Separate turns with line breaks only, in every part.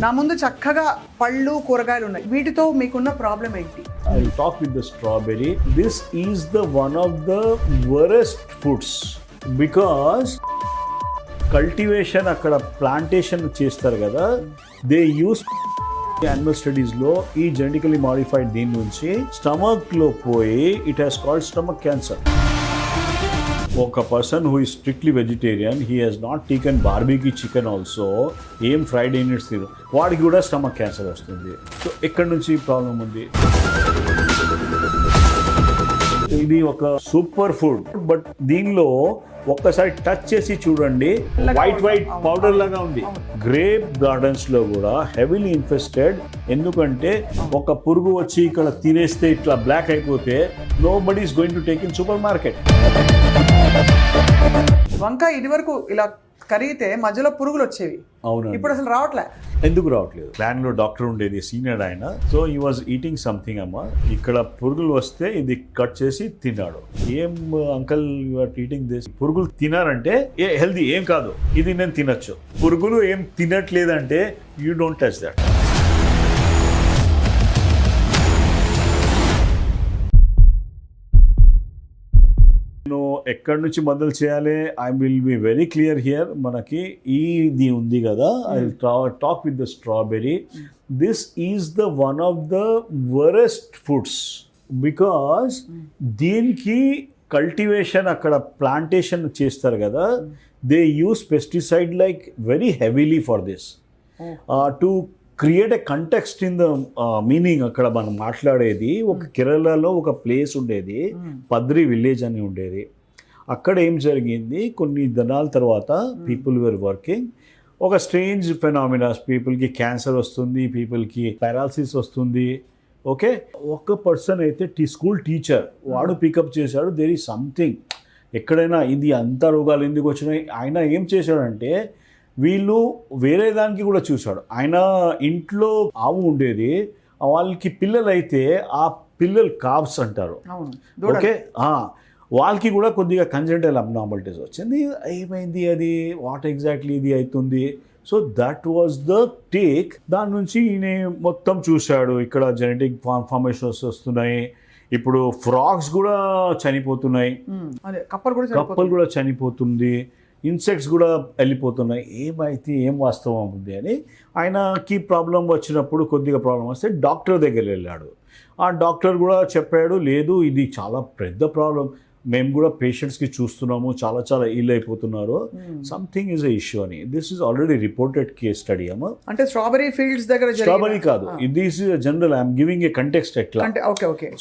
నా ముందు చక్కగా పళ్ళు కూరగాయలు ఉన్నాయి. వీటితో మీకున్న ప్రాబ్లం ఏంటి?
I'll talk with the strawberry. This is the one of the worst foods because cultivation అక్కడ ప్లాంటేషన్ చేస్తారు కదా, దే యూస్ యానిమల్ స్టడీస్ లో ఈ జెనెటికలీ మాడిఫైడ్ దీని నుంచి స్టమక్ లో పోయి it has called stomach cancer. ఒక person who is strictly vegetarian, he has not taken barbecue chicken also, ఏం ఫ్రైడ్ యూనిట్స్ తిరు, వాడికి కూడా స్టమక్ క్యాన్సర్ వస్తుంది. సో ఎక్కడి నుంచి ప్రాబ్లం ఉంది? ఇది ఒక సూపర్ ఫుడ్, బట్ దీనిలో ఒక్కసారి టచ్ చేసి చూడండి, వైట్ పౌడర్ లాగా ఉంది. గ్రేప్ గార్డెన్స్ లో కూడా హెవీలీ ఇన్ఫెస్టెడ్. ఎందుకంటే ఒక పురుగు వచ్చి ఇక్కడ తినేస్తే ఇట్లా బ్లాక్ అయిపోతే nobody is going to take in supermarket.
వంకాయ ఇది వరకు ఇలా కరిగితే మధ్యలో పురుగులు వచ్చేవి,
అవును,
ఇప్పుడు అసలు రావట్లే.
ఎందుకు రావట్లేదు? ప్లాన్ లో డాక్టర్ ఉండేది, సీనియర్ ఆయన. సో ఈ వాజ్ ఈటింగ్ సంథింగ్ అమ్మా, ఇక్కడ పురుగులు వస్తే ఇది కట్ చేసి తిన్నాడు. ఏం uncle you are eating this? పురుగులు తినారంటే ఏ హెల్దీ ఏం కాదు, ఇది నేను తినొచ్చు. పురుగులు ఏం తినట్లేదంటే యూ డోంట్ టచ్ దట్. నేను ఎక్కడి నుంచి మొదలు చేయాలి? I will be very clear here. మనకి ఇది ఉంది కదా, I talk with the strawberry. This is the one of the worst foods because దీనికి కల్టివేషన్ అక్కడ ప్లాంటేషన్ చేస్తారు కదా, they use pesticide like very heavily for this to create a context in the meaning. అక్కడ మనం మాట్లాడేది ఒక కేరళలో ఒక ప్లేస్ ఉండేది, పద్రి విలేజ్ అని ఉండేది. అక్కడ ఏం జరిగింది, కొన్ని దినాల తర్వాత పీపుల్ వేర్ వర్కింగ్, ఒక స్ట్రేంజ్ ఫెనామినాస్, పీపుల్కి క్యాన్సర్ వస్తుంది, పీపుల్కి పారాలసిస్ వస్తుంది. ఓకే, ఒక పర్సన్ అయితే స్కూల్ టీచర్, వాడు పికప్ చేశాడు, దేర్ ఈజ్ సంథింగ్ ఎక్కడైనా ఇది అంత రోగాలు ఎందుకు వచ్చినాయి. ఆయన ఏం చేశాడంటే వీళ్ళు వేరే దానికి కూడా చూశాడు. ఆయన ఇంట్లో ఆవు ఉండేది, వాళ్ళకి పిల్లలు అయితే ఆ పిల్లలు కావ్స్ అంటారు, ఓకే, వాళ్ళకి కూడా కొద్దిగా కంజెంటల్ అబ్నార్మాలిటీస్ వచ్చింది. ఏమైంది అది, వాట్ ఎగ్జాక్ట్లీ ఇది అవుతుంది. So that was the take. దాని నుంచి ఈయన మొత్తం చూశాడు, ఇక్కడ జెనెటిక్ ఫార్మేషన్స్ వస్తున్నాయి, ఇప్పుడు ఫ్రాగ్స్ కూడా చనిపోతున్నాయి, కప్పలు కూడా చనిపోతుంది, ఇన్సెక్ట్స్ కూడా వెళ్ళిపోతున్నాయి. ఏమైతే ఏం వాస్తవం ఉంది అని ఆయనకి ప్రాబ్లం వచ్చినప్పుడు, కొద్దిగా ప్రాబ్లం వస్తే డాక్టర్ దగ్గర వెళ్ళాడు. ఆ డాక్టర్ కూడా చెప్పాడు, లేదు ఇది చాలా పెద్ద ప్రాబ్లం, మేము కూడా పేషెంట్స్కి చూస్తున్నాము, చాలా చాలా ఇల్ అయిపోతున్నారు, సంథింగ్ ఈజ్ ఎ ఇష్యూ అని. This is already reported case study అమ్మా.
అంటే స్ట్రాబెరీ ఫీల్డ్స్ దగ్గర,
స్ట్రాబెరీ కాదు, this is general, I'm giving a context ఎట్లా.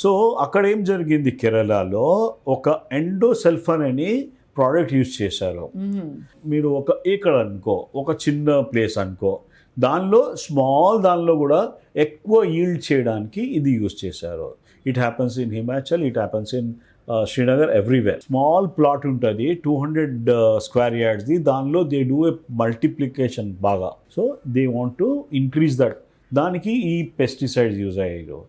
సో అక్కడ ఏం జరిగింది, కేరళలో ఒక ఎండోసల్ఫాన్ అని ప్రోడక్ట్ యూజ్ చేశారు. మీరు ఒక ఏకర్ అనుకో, ఒక చిన్న ప్లేస్ అనుకో, దానిలో కూడా ఎక్కువ ఈల్డ్ చేయడానికి ఇది యూజ్ చేశారు. It happens in Himachal, it happens in Srinagar, everywhere. Small plot ఉంటుంది, 200 స్క్వేర్ యార్డ్స్ది, దానిలో దే డూ ఏ మల్టిప్లికేషన్ బాగా. So they want to increase that, దానికి ఈ పెస్టిసైడ్స్ యూజ్ అయ్యారు.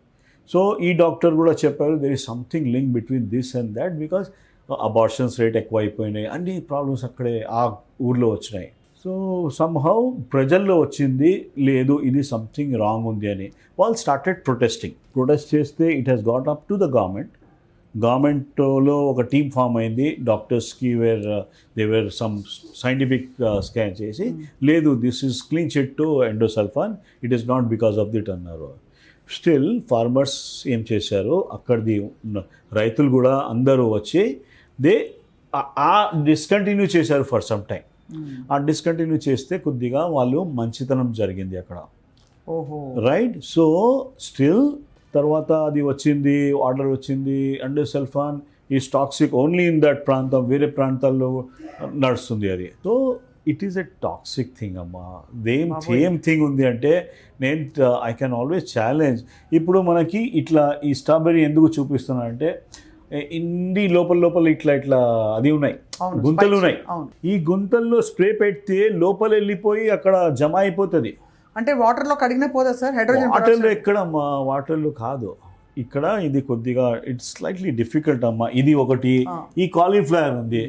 సో ఈ డాక్టర్ కూడా చెప్పారు, there is something link between this and that, because abortions rate ఎక్కువ అయిపోయినాయి, అన్ని ప్రాబ్లమ్స్ అక్కడే ఆ ఊర్లో వచ్చినాయి. సో సమ్హౌ ప్రజల్లో వచ్చింది, లేదు ఇది సంథింగ్ రాంగ్ ఉంది అని. వాళ్ళు స్టార్టెడ్ ప్రొటెస్ట్ చేస్తే it has got up to the గవర్నమెంట్లో ఒక టీమ్ ఫామ్ అయింది. డాక్టర్స్కి దేవర్ సమ్ సైంటిఫిక్ స్కాన్ చేసి, లేదు this is clean chit to endosulfan, it is not because of that అన్నారు. స్టిల్ ఫార్మర్స్ ఏం చేశారు, అక్కడిది రైతులు కూడా అందరూ వచ్చి ఆ డిస్కంటిన్యూ చేశారు ఫర్ సమ్ టైం. ఆ డిస్కంటిన్యూ చేస్తే కొద్దిగా వాళ్ళు మంచితనం జరిగింది అక్కడ, రైట్. సో స్టిల్ తర్వాత అది వచ్చింది, ఆర్డర్ వచ్చింది, endosulfan is toxic only in that ప్రాంతం, వేరే ప్రాంతాల్లో నడుస్తుంది అది. So it is a toxic thing అమ్మా. ఏం థింగ్ ఉంది అంటే, ఐ కెన్ ఆల్వేస్ ఛాలెంజ్. ఇప్పుడు మనకి ఇట్లా ఈ స్ట్రాబెర్రీ ఎందుకు చూపిస్తున్నా అంటే, ఇన్ని లోపల ఇట్లా అది ఉన్నాయి, గుంతలు ఉన్నాయి. ఈ గుంతల్లో స్ప్రే పెడితే లోపల వెళ్ళిపోయి అక్కడ జమ అయిపోతుంది.
అంటే వాటర్లో కడిగినా పోదా సార్?
వాటర్లో ఎక్కడమ్మా, వాటర్లో కాదు, ఇక్కడ ఇది కొద్దిగా ఇట్స్ స్లైట్లీ డిఫికల్ట్ అమ్మా. ఇది ఒకటి, ఈ కాలీఫ్లవర్ ఉంది,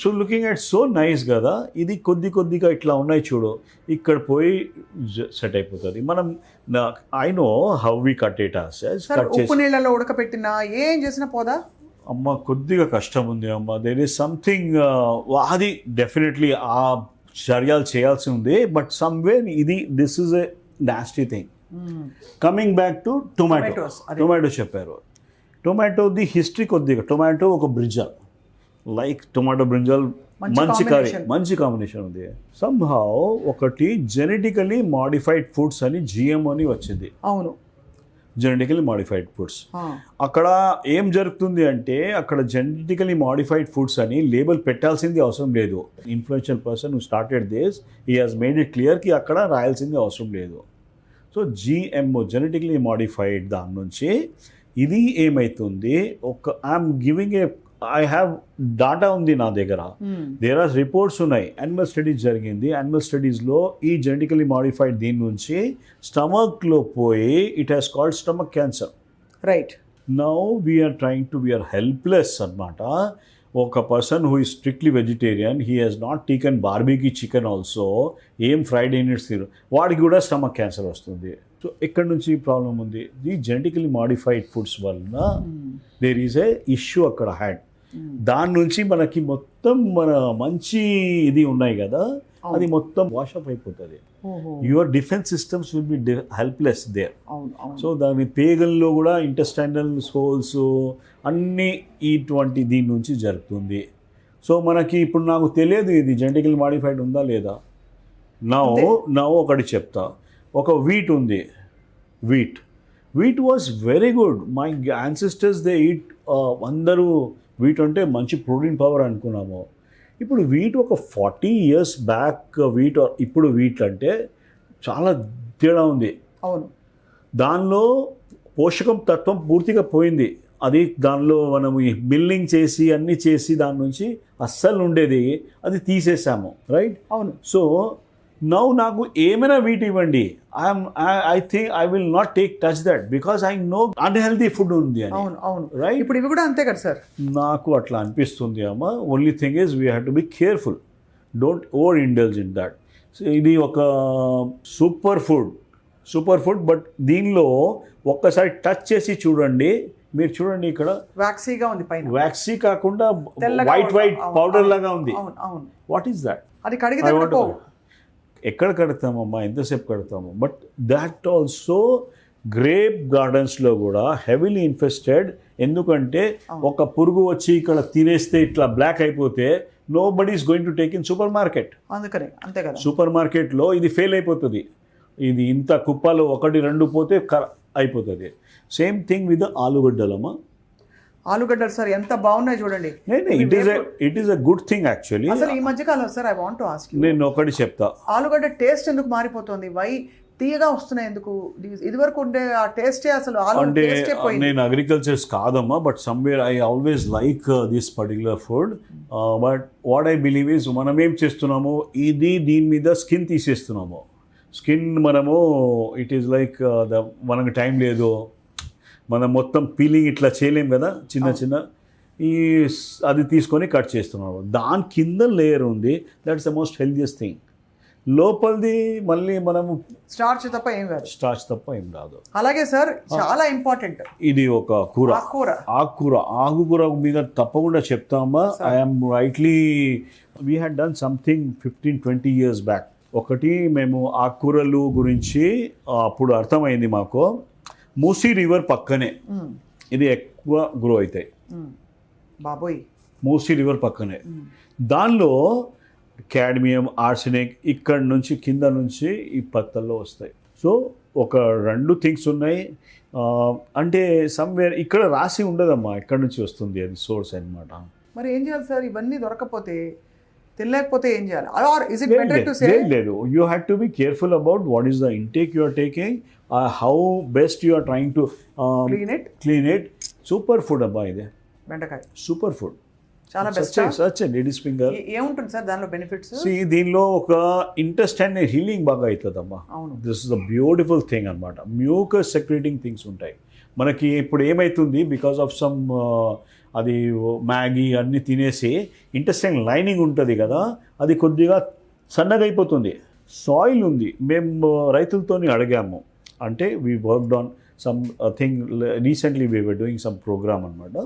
so looking at so nice కదా, ఇది కొద్దిగా ఇట్లా ఉన్నాయి చూడు, ఇక్కడ పోయి సెట్ అయిపోతుంది. మనం I know how we cut it
sir ఉప్పు నీళ్ళలో ఉడకపెట్టినా ఏం చేసినా పోదా?
అమ్మ కొద్దిగా కష్టం ఉంది అమ్మ, దేర్ ఈస్ సంథింగ్, అది డెఫినెట్లీ ఆ చర్యలు చేయాల్సి ఉంది. But somewhere this is a nasty thing. Coming back to tomato చెప్పారు. టొమాటోది హిస్టరీ కొద్దిగా, టొమాటో ఒక బ్రింజల్, లైక్ టొమాటో బ్రింజల్ మంచి కాంబినేషన్ ఉంది. సంహౌ ఒకటి జెనెటికలీ మాడిఫైడ్ ఫుడ్స్ అని జిఎం అని వచ్చింది.
అవును,
జెనెటికలీ మాడిఫైడ్ ఫుడ్స్. అక్కడ ఏం జరుగుతుంది అంటే, అక్కడ జెనెటికలీ మాడిఫైడ్ ఫుడ్స్ అని లేబుల్ పెట్టాల్సింది అవసరం లేదు. Influential person who started this, he has made it clear కి అక్కడ రాయాల్సింది అవసరం లేదు. సో జిఎంఓ జెనెటికలీ మాడిఫైడ్ దాని నుంచి ఇది ఏమవుతుంది, I'm giving I have data ఉంది నా దగ్గర, దేర్ ఆర్ రిపోర్ట్స్ ఉన్నాయి, యానిమల్ స్టడీస్ జరిగింది. యానిమల్ స్టడీస్లో ఈ జెనెటికలీ మాడిఫైడ్ దీని నుంచి స్టమక్లో పోయి it has called stomach cancer.
Right
now we're helpless అనమాట. ఒక person who is strictly vegetarian, he has not taken barbecue chicken also, ఏం ఫ్రైడ్ యూనిట్స్ తిరు, వాడికి కూడా స్టమక్ క్యాన్సర్ వస్తుంది. సో ఎక్కడి నుంచి ప్రాబ్లం ఉంది, ది జెనెటికలీ మాడిఫైడ్ ఫుడ్స్ వలన దేర్ ఈజ్ ఏ ఇష్యూ అక్కడ హ్యాడ్. దాని నుంచి మనకి మొత్తం మన మంచి ఇది ఉన్నాయి కదా, అది మొత్తం వాషప్ అయిపోతుంది. Your defence systems will be helpless there. So దాని పేగల్లో కూడా ఇంటెస్టైనల్ హోల్స్ అన్నీ ఇటువంటి దీని నుంచి జరుగుతుంది. సో మనకి ఇప్పుడు నాకు తెలియదు ఇది జెనెటికల్ మాడిఫైడ్ ఉందా లేదా. నా ఒకటి చెప్తా, ఒక వీట్ ఉంది, wheat was very good. My ancestors they eat, అందరూ వీట్ అంటే మంచి ప్రోటీన్ పవర్ అనుకున్నాము. ఇప్పుడు వీట్ ఒక 40 years బ్యాక్ వీట్ ఇప్పుడు వీట్ అంటే చాలా తేడా ఉంది.
అవును,
దానిలో పోషకం తత్వం పూర్తిగా పోయింది. అది దానిలో మనము మిల్లింగ్ చేసి అన్నీ చేసి దాని నుంచి అస్సలు ఉండేది, అది తీసేసాము. రైట్.
అవును.
సో నౌ నాకు ఏమైనా వీట్ ఇవ్వండి, I think I will not touch that because I know unhealthy food ఉంది అని.
అవును అవును,
రైట్.
ఇప్పుడు ఇవి కూడా అంతే కదా సార్.
నాకు అట్లా అనిపిస్తుంది అమ్మ. Only thing is we have to be careful, don't over indulge in that. ఇది ఒక సూపర్ ఫుడ్ బట్ దీనిలో ఒక్కసారి టచ్ చేసి చూడండి, మీరు చూడండి ఇక్కడ
వ్యాక్సీగా ఉంది, పైన
వ్యాక్సీ కాకుండా వైట్ పౌడర్ లాగా ఉంది. What is that?
అది కడిగితే
ఎక్కడ కడతామమ్మా, ఎంతసేపు కడతాము. బట్ దాట్ ఆల్సో గ్రేప్ గార్డెన్స్లో కూడా హెవీలీ ఇన్ఫెస్టెడ్. ఎందుకంటే ఒక పురుగు వచ్చి ఇక్కడ తినేస్తే ఇట్లా బ్లాక్ అయిపోతే nobody is going to take in supermarket.
అందుకనే అంతే కదా,
సూపర్ మార్కెట్లో ఇది ఫెయిల్ అయిపోతుంది. ఇది ఇంత కుప్పలు 1-2 పోతే అయిపోతుంది. సేమ్ థింగ్ విత్ ఆలుగడ్డలమ్మా.
ఆలుగడ్డలు సార్ ఎంత బాగున్నాయి చూడండి.
It is a good thing actually.
అసలు ఈ మధ్య కాలం sir I want to ask you,
నేను ఒకటి చెప్తా,
ఆలుగడ్డ టేస్ట్ ఎందుకు మారిపోతుంది? వై తీయగా వస్తున్నాయి ఎందుకు? ఇదివరకు ఉండే ఆ టేస్టే అసలు
అంటే నేను అగ్రికల్చర్స్ కాదమ్మా, but somewhere I always like this particular food. But what I believe is మనం ఏం చేస్తున్నాము, దీని మీద స్కిన్ తీసేస్తున్నాము. స్కిన్ మనము ఇట్ ఈస్ లైక్ మనకు టైం లేదు, మనం మొత్తం పీలింగ్ ఇట్లా చేయలేం కదా, చిన్న అది తీసుకొని కట్ చేస్తున్నాము. దాని కింద లేయర్ ఉంది, that's the most healthiest thing. లోపలిది మళ్ళీ మనము
స్టార్చ్ తప్ప ఏం రాదు. అలాగే సార్ చాలా ఇంపార్టెంట్, ఇది ఒక
ఆకుకూర మీద తప్పకుండా చెప్తామా. I'm rightly we had done something 15-20 years back. ఒకటి మేము ఆకుకూరలు గురించి అప్పుడు అర్థమైంది మాకు. మూసీ రివర్ పక్కనే ఇది ఎక్కువ గ్రో అవుతాయి
బాబోయ్.
మూసీ రివర్ పక్కనే, దానిలో క్యాడ్మియం, ఆర్సెనిక్ ఇక్కడ నుంచి కింద నుంచి ఈ పత్తల్లో వస్తాయి. సో ఒక 2 థింగ్స్ ఉన్నాయి. అంటే సమ్వేర్ ఇక్కడ రాసి ఉండదమ్మా ఎక్కడి నుంచి వస్తుంది, అది సోర్స్ అన్నమాట.
మరి ఏం చేయాలి సార్ ఇవన్నీ దొరకకపోతే, తినలేకపోతే ఏం చేయాలి? Or is it better to say
లేదు, you have to be careful about what is the intake you are taking, how best you are trying to clean it. Super food అబ్బా ఇది,
బెండకాయ
సూపర్ ఫుడ్,
చాలా best.
Such ladies finger.
ఏముంటుంది sir దానిలో benefits?
దీనిలో ఒక intestine healing బాగా అవుతుందమ్మా. This is the beautiful thing అనమాట. మ్యూకస్ సెక్రేటింగ్ థింగ్స్ ఉంటాయి మనకి. ఇప్పుడు ఏమవుతుంది, బికాస్ ఆఫ్ సమ్ అది మ్యాగీ అన్నీ తినేసి ఇంటెస్టైన్ లైనింగ్ ఉంటుంది కదా, అది కొద్దిగా సన్నగా అయిపోతుంది. సాయిల్ ఉంది, మేము రైతులతో అడిగాము, అంటే we worked on something recently we were doing some program అనమాట.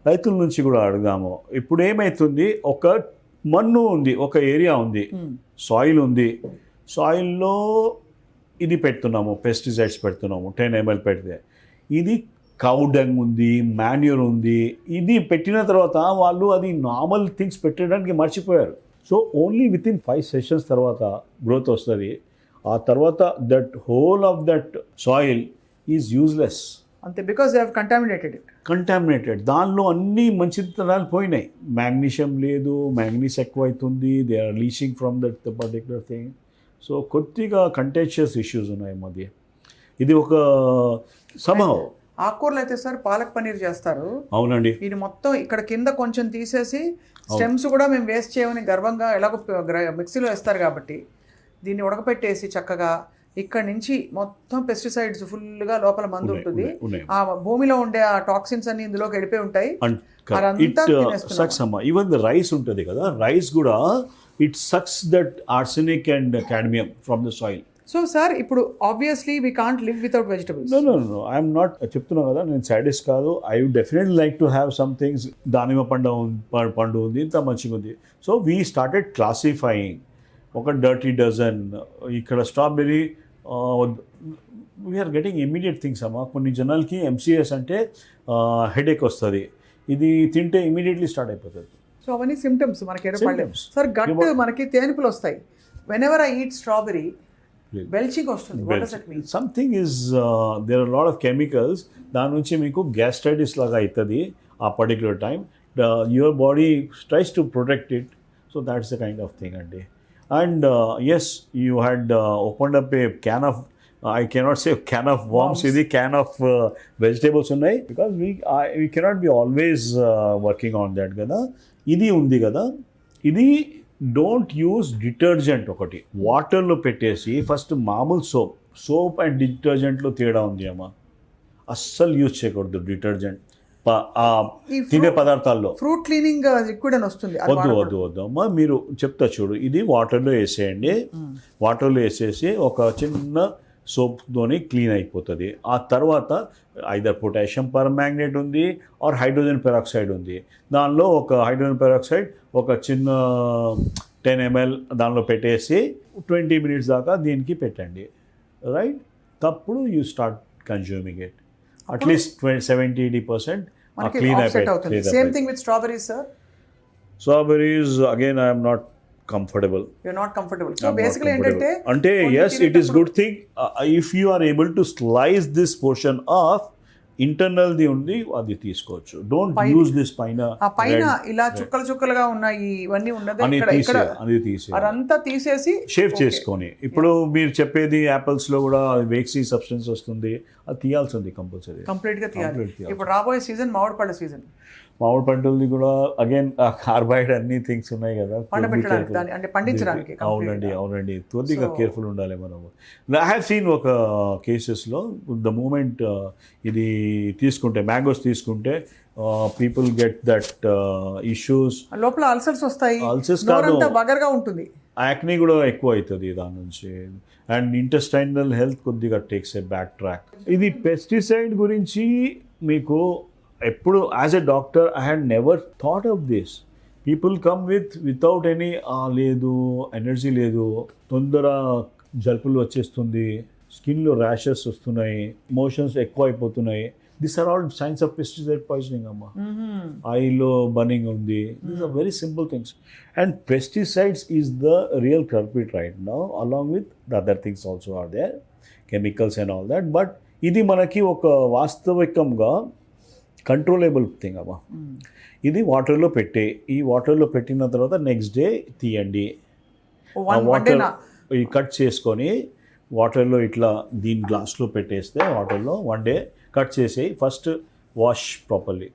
రైతుల నుంచి కూడా అడిగాము. ఇప్పుడు ఏమవుతుంది, ఒక మన్ను ఉంది, ఒక ఏరియా ఉంది, సాయిల్ ఉంది, సాయిల్లో ఇది పెడుతున్నాము, పెస్టిసైడ్స్ పెడుతున్నాము, 10 ml పెడితే. ఇది కౌ డంగ్ ఉంది, మాన్యూర్ ఉంది, ఇది పెట్టిన తర్వాత వాళ్ళు అది నార్మల్ థింగ్స్ పెట్టడానికి మర్చిపోయారు. So only within 5 sessions తర్వాత గ్రోత్ వస్తుంది. ఆ తర్వాత that whole of that soil is useless.
అంతే, బికాస్ దే హ్యావ్ కంటామినేటెడ్. దానిలో అన్ని మంచితనాలు పోయినాయి. మ్యాగ్నీషియం లేదు, మ్యాంగనీస్ ఎక్కువ అవుతుంది, they are leaching from that particular thing. So కొద్దిగా కంటెన్షియస్ ఇష్యూస్ ఉన్నాయి మధ్య. ఇది ఒక సమయం. ఆకుకూరలు అయితే సార్ పాలక్ పన్నీర్ చేస్తారు.
అవునండి.
ఇది మొత్తం ఇక్కడ కింద కొంచెం తీసేసి స్టెమ్స్ కూడా మేము వేస్ట్ చేయమని గర్వంగా ఎలాగో మిక్సీలో వేస్తారు కాబట్టి దీన్ని ఉడకపెట్టేసి చక్కగా ఇక్కడ నుంచి మొత్తం పెస్టిసైడ్స్ ఫుల్గా లోపల మందు ఉంటుంది. ఆ భూమిలో ఉండే ఆ టాక్సిన్స్ అన్ని ఇందులోకి వెళ్ళిపోయి ఉంటాయి.
ఈవెన్ ద రైస్ ఉంటుంది కదా, రైస్ కూడా it sucks that arsenic and cadmium from the soil.
So sir ఇప్పుడు obviously we can't live without vegetables.
No I'm not చెప్తున్నాను కదా, నేను సాడిస్ట్ కాదు. I would definitely like to have some things. దానిమ్మ పండు ఉంది, ఇంత మంచిగా ఉంది. So we started classifying. ఒక డర్టీ డజన్, ఇక్కడ strawberry, we're getting immediate things అమ్మా. కొన్ని జనాలకి MCS అంటే హెడేక్ వస్తుంది, ఇది తింటే ఇమీడియట్లీ స్టార్ట్ అయిపోతుంది.
సో అవన్నీ సిమ్టమ్స్ మనకి. సార్ గట్ మనకి తేనుపులు వస్తాయి. Whenever I eat strawberry belching వస్తుంది. What does it mean?
Something is there are lot of chemicals. దాని నుంచి మీకు గ్యాస్ట్రైటిస్ లాగా అవుతుంది ఆ particular time. Your body tries to protect it. So that's the kind of thing అండి. And yes, you had opened up a can of, I cannot say can of worms, ఇది can of vegetables ఉన్నాయి. Because we cannot be always working on that కదా. ఇది ఉంది కదా, ఇది don't use detergent. ఒకటి వాటర్లో పెట్టేసి ఫస్ట్ మామూలు సోప్ అండ్ డిటర్జెంట్లో తేడా ఉంది అమ్మా. అస్సలు యూజ్ చేయకూడదు డిటర్జెంట్ తినే పదార్థాల్లో.
ఫ్రూట్ క్లీనింగ్ లిక్విడ్ అని వస్తుంది.
వద్దు అమ్మా, మీరు చెప్తా చూడు. ఇది వాటర్లో వేసేయండి. వాటర్లో వేసేసి ఒక చిన్న సోప్తోని క్లీన్ అయిపోతుంది. ఆ తర్వాత ఐదర్ పొటాషియం పర్మాంగనేట్ ఉంది ఆర్ హైడ్రోజన్ పెరాక్సైడ్ ఉంది. దానిలో ఒక హైడ్రోజన్ పెరాక్సైడ్ ఒక చిన్న 10 ml దానిలో పెట్టేసి 20 minutes దాకా దీనికి పెట్టండి, రైట్? తప్పుడు you start consuming it. At least 70-80% clean అయిపోతుంది.
Same thing with strawberries sir.
Strawberries again I'm not comfortable.
You're not comfortable. So basically ఏంటంటే
అంటే yes, it is good thing if you are able to slice this portion off. Internal the ఉంది, అది తీసుకోవచ్చు. Don't use this పైన
ఇలా చుక్కలుగా ఉన్నాయి ఇవన్నీ ఉన్నది అదంతా తీసేసి
షేవ్ చేసుకొని. ఇప్పుడు మీరు చెప్పేది యాపిల్స్ లో కూడా వేక్సీ సబ్స్టెన్స్ వస్తుంది, అది తీయాల్సింది కంపల్సరీ,
కంప్లీట్ గా తీయాలి. ఇప్పుడు రాబోయే సీజన్ మామిడి పళ్ళ సీజన్.
మామిడి పంటలది కూడా అగైన్ కార్బైడ్ అన్ని థింగ్స్ ఉన్నాయి కదా
పండించడానికి.
అవునండి కొద్దిగా కేర్ఫుల్ ఉండాలి మనము. ఐ హ్యావ్ సీన్ ఒక కేసెస్లో ద మూమెంట్ ఇది తీసుకుంటే, మ్యాంగోస్ తీసుకుంటే పీపుల్ గెట్ దట్ ఇష్యూస్.
లోపల అల్సర్స్ వస్తాయి,
అల్సర్స్
బగర్గా ఉంటుంది,
యాక్నీ కూడా ఎక్కువ అవుతుంది దాని నుంచి. అండ్ ఇంటెస్టైనల్ హెల్త్ కొద్దిగా టేక్స్ ఏ బ్యాక్ ట్రాక్. ఇది పెస్టిసైడ్ గురించి మీకు ఎప్పుడు as a doctor I had never thought of this. People come without any లేదు, ఎనర్జీ లేదు, తొందర జలుపులు వచ్చేస్తుంది, స్కిన్లో ర్యాషెస్ వస్తున్నాయి, ఎమోషన్స్ ఎక్కువ అయిపోతున్నాయి. This are all signs of pesticide poisoning అమ్మా. ఐలో బర్నింగ్ ఉంది. These are very simple things. And pesticides is the real culprit right now, along with the other things also are there, chemicals and all that. But ఇది మనకి ఒక వాస్తవికంగా controllable thing అమ్మా. ఇది వాటర్లో ఈ వాటర్లో పెట్టిన తర్వాత నెక్స్ట్ డే తీయండి. వాటర్ కట్ చేసుకొని వాటర్లో ఇట్లా దీని గ్లాస్లో పెట్టేస్తే వాటర్లో 1 day కట్ చేసి ఫస్ట్ వాష్ ప్రాపర్లీ.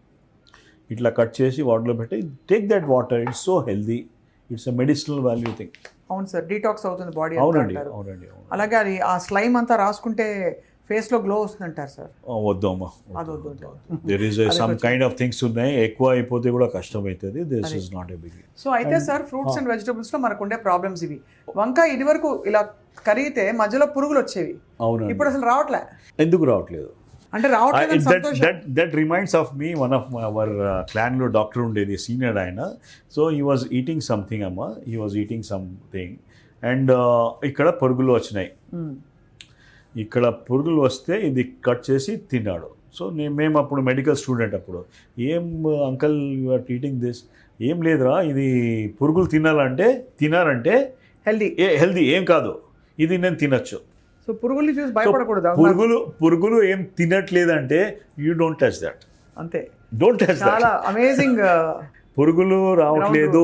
ఇట్లా కట్ చేసి వాటర్లో పెట్టి take that water. It's so healthy, it's a medicinal value thing.
అవును సార్, డీటాక్స్ అవుతుంది బాడీ.
అవునండి.
అలాగే అది ఆ స్లైమ్ అంతా రాసుకుంటే
ఫేస్లో గ్లో వస్తుందంటారు సార్.
వద్దు అమ్మా,
అది వద్దు.
There is some kind of things ఉన్నాయి, ఎక్కువ అయిపోతే కూడా కష్టం అవుతుంది. This is not a big.
So అయితే సార్ ఫ్రూట్స్ అండ్ వెజిటబుల్స్లో మనకు ఉండే ప్రాబ్లమ్స్ ఇవి. వంకాయ ఇది వరకు ఇలా కరిగితే మధ్యలో పురుగులు వచ్చేవి,
అవును.
ఇప్పుడు అసలు రావట్లే.
ఎందుకు రావట్లేదు
అంటే రావట్లేదు.
That reminds of me, one of our క్లాన్లో డాక్టర్ ఉండేది, సీనియర్ ఆయన. So he was eating something అమ్మ, he was eating something and ఇక్కడ పురుగులు వచ్చినాయి. ఇక్కడ పురుగులు వస్తే ఇది కట్ చేసి తిన్నాడు. సో మేము అప్పుడు మెడికల్ స్టూడెంట్, అప్పుడు ఏం uncle you are eating this, ఏం లేదురా ఇది పురుగులు తినారంటే హెల్దీ ఏం కాదు, ఇది నేను తినచ్చు.
సో పురుగుల్ని చూసి భయపడకూడదు.
పురుగులు ఏం తినట్లేదంటే యూ డోంట్ టచ్ దట్,
అంతే.
Don't touch that.
చాలా అమేజింగ్.
పురుగులు రావట్లేదు.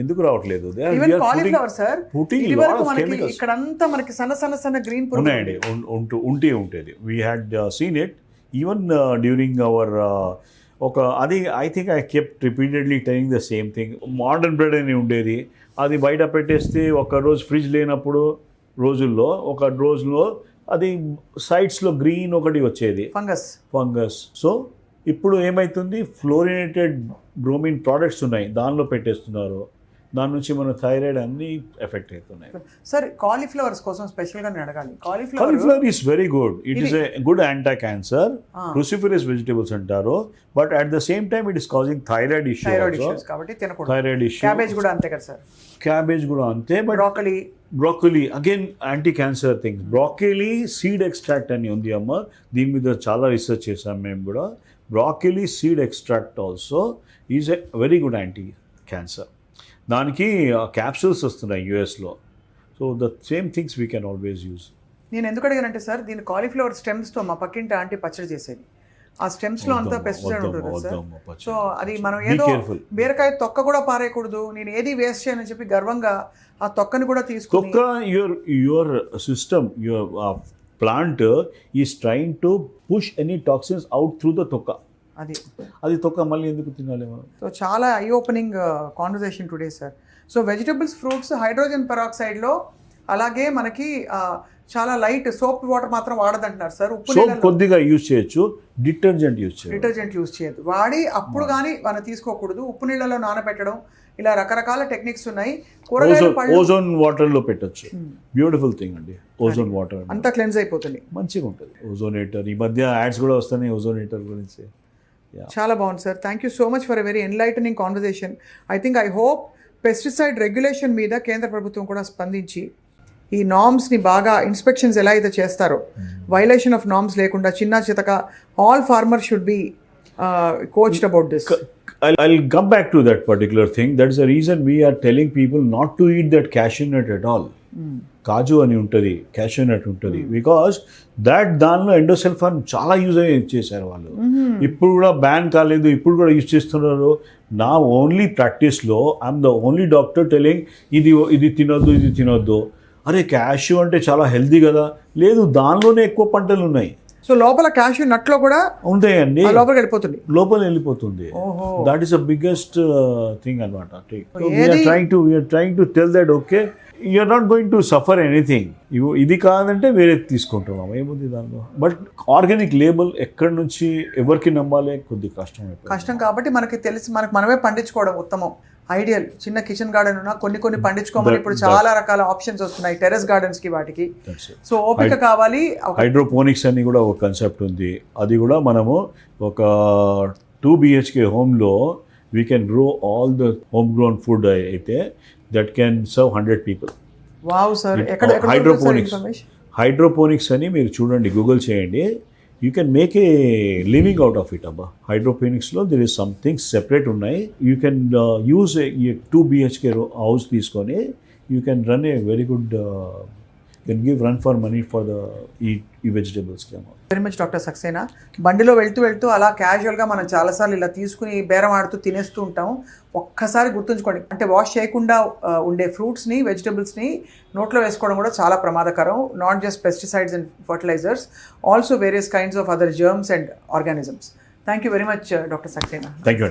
ఎందుకు రావట్లేదు?
ఈవెన్ కాలీఫ్లవర్ సార్, ఇది వరకు మనకి ఇక్కడంతా మనకి సన్న గ్రీన్
ఉన్నాయండి, ఉంటుంది. We had seen it even during our అది I think I kept repeatedly telling the same thing. Modern bread అని ఉండేది, అది బయట పెట్టేస్తే ఒక రోజు ఫ్రిడ్జ్ లేనప్పుడు ఒక రోజులో అది సైడ్స్లో గ్రీన్ ఒకటి వచ్చేది, ఫంగస్. సో ఇప్పుడు ఏమవుతుంది, ఫ్లోరినేటెడ్ బ్రోమిన్ ప్రోడక్ట్స్ ఉన్నాయి, దానిలో పెట్టేస్తున్నారు. దాని నుంచి మన థైరాయిడ్ అన్ని ఎఫెక్ట్ అవుతున్నాయి.
సార్ కాలీఫ్లవర్స్ కోసం స్పెషల్గా నేను అడగాలి.
Cauliflower is very good, it is a good anti cancer, cruciferous vegetables అంటారు. But at the same time it is causing thyroid issues
కాబట్టి తినకూడదు.
Thyroid issue.
క్యాబేజ్ కూడా అంతే కదా సార్?
క్యాబేజ్ కూడా అంతే. But broccoli again anti cancer things. Broccoli seed extract అని ఉంది అమ్మ, దీని మీద చాలా రీసెర్చ్ చేసాం మేము కూడా. Broccoli seed extract also is a very good anti cancer. దానికి క్యాప్సూల్స్ వస్తున్నాయి యూఎస్లో. So the same things we can always use.
నేను ఎందుకు అడిగానంటే సార్, దీని కాలీఫ్లవర్ స్టెమ్స్తో మా పక్కింటి ఆంటీ పచ్చడి చేసేది. ఆ స్టెమ్స్లో అంతా పెస్టిసైడ్ ఉంటుంది కదా సార్. సో అది మనం ఏదో బీరకాయ తొక్క కూడా పారేయకూడదు, నేను ఏది వేస్ట్ చేయనని చెప్పి గర్వంగా ఆ తొక్కని కూడా తీసుకుని.
తొక్క your system, your plant is trying to push any toxins out through the తొక్క. అది తొక్క మళ్ళీ ఎందుకు తినాలి మనం?
సో చాలా I opening conversation today sir. So vegetables, fruits, hydrogen పెరాక్సైడ్లో అలాగే మనకి చాలా లైట్ సోప్ వాటర్ మాత్రం వాడదంటున్నారు సార్.
సోప్ కొద్దిగా యూజ్ చేయొచ్చు, డిటర్జెంట్
యూజ్ చేయొద్దు. వాడి అప్పుడు కానీ మనం తీసుకోకూడదు. ఉప్పు నీళ్ళలో నానబెట్టడం, ఇలా రకరకాల టెక్నిక్స్ ఉన్నాయి.
ఓజోన్ వాటర్ లో పెట్టచ్చు, బ్యూటిఫుల్ థింగ్ అండి. ఓజోన్ వాటర్
అంతా క్లెన్స్ అయిపోతుంది,
మంచిగా ఉంటుంది. ఓజోనేటర్ ఈ మధ్య యాడ్స్ కూడా వస్తున్నాయి ఓజోనేటర్ గురించి.
చాలా బాగుంది sir. Thank you so much for a very enlightening conversation. I hope pesticide regulation మీద కేంద్ర ప్రభుత్వం కూడా స్పందించి ఈ నామ్స్ని బాగా ఇన్స్పెక్షన్స్ ఎలా అయితే చేస్తారో, వైలేషన్ ఆఫ్ నామ్స్ లేకుండా చిన్న చితక all farmer should be coached about this.
I'll come back to that particular thing. That's the reason we are telling people not to eat that cashew nut at all. కాజు అని ఉంటుంది, cashew నట్ ఉంటుంది. Because దానిలో endosulfan చాలా use చేశారు వాళ్ళు. ఇప్పుడు కూడా ban కాలేదు, ఇప్పుడు కూడా యూజ్ చేస్తున్నారు. నా ఓన్లీ ప్రాక్టీస్లో I'm the only doctor telling ఇది తినొద్దు. అరే క్యాష్యూ అంటే చాలా హెల్దీ కదా, లేదు దానిలోనే ఎక్కువ పంటలు ఉన్నాయి.
సో లోపల క్యాష్యూ నట్లో కూడా
ఉంటాయండి,
లోపల
వెళ్ళిపోతుంది. That is the biggest thing అనమాట. We're trying to tell that okay you're not going to suffer anything. ఇది కాదంటే వేరే తీసుకుంటున్నాం, ఏముంది దానిలో. బట్ ఆర్గానిక్ లేబుల్ ఎక్కడి నుంచి ఎవరికి నమ్మాలి, కొద్ది కష్టం
కాబట్టి మనకి తెలిసి మనమే పండించుకోవడం ఉత్తమం, ఐడియల్. చిన్న కిచెన్ గార్డెన్ ఉన్నా కొన్ని పండించుకోమని ఇప్పుడు చాలా రకాల ఆప్షన్స్ వస్తున్నాయి టెర్రస్ గార్డెన్స్ కి, వాటికి. సో ఓపిక కావాలి.
హైడ్రోపోనిక్స్ అని కూడా ఒక కాన్సెప్ట్ ఉంది, అది కూడా మనము ఒక 2 BHK హోమ్లో we can grow all the home grown food అయితే that can serve 100 people.
Wow sir.
Hydroponics అని మీరు చూడండి, గూగుల్ చేయండి. You can make a living out of it abba. Hydroponics lo there is something separate unnai. You can use a 2 BHK house తీసుకొని you can run a very good can give run for money for the ఈ vegetables కి.
Very much doctor Saxena. బండిలో వెళ్తూ అలా క్యాజువల్గా మనం చాలాసార్లు ఇలా తీసుకుని బేరం ఆడుతూ తినేస్తూ ఉంటాం. ఒక్కసారి గుర్తుంచుకోండి, అంటే వాష్ చేయకుండా ఉండే ఫ్రూట్స్ని, వెజిటబుల్స్ని నోట్లో వేసుకోవడం కూడా చాలా ప్రమాదకరం. Not just pesticides and fertilizers, also various kinds of other germs and organisms. Thank you very much doctor Saxena.
Thank you.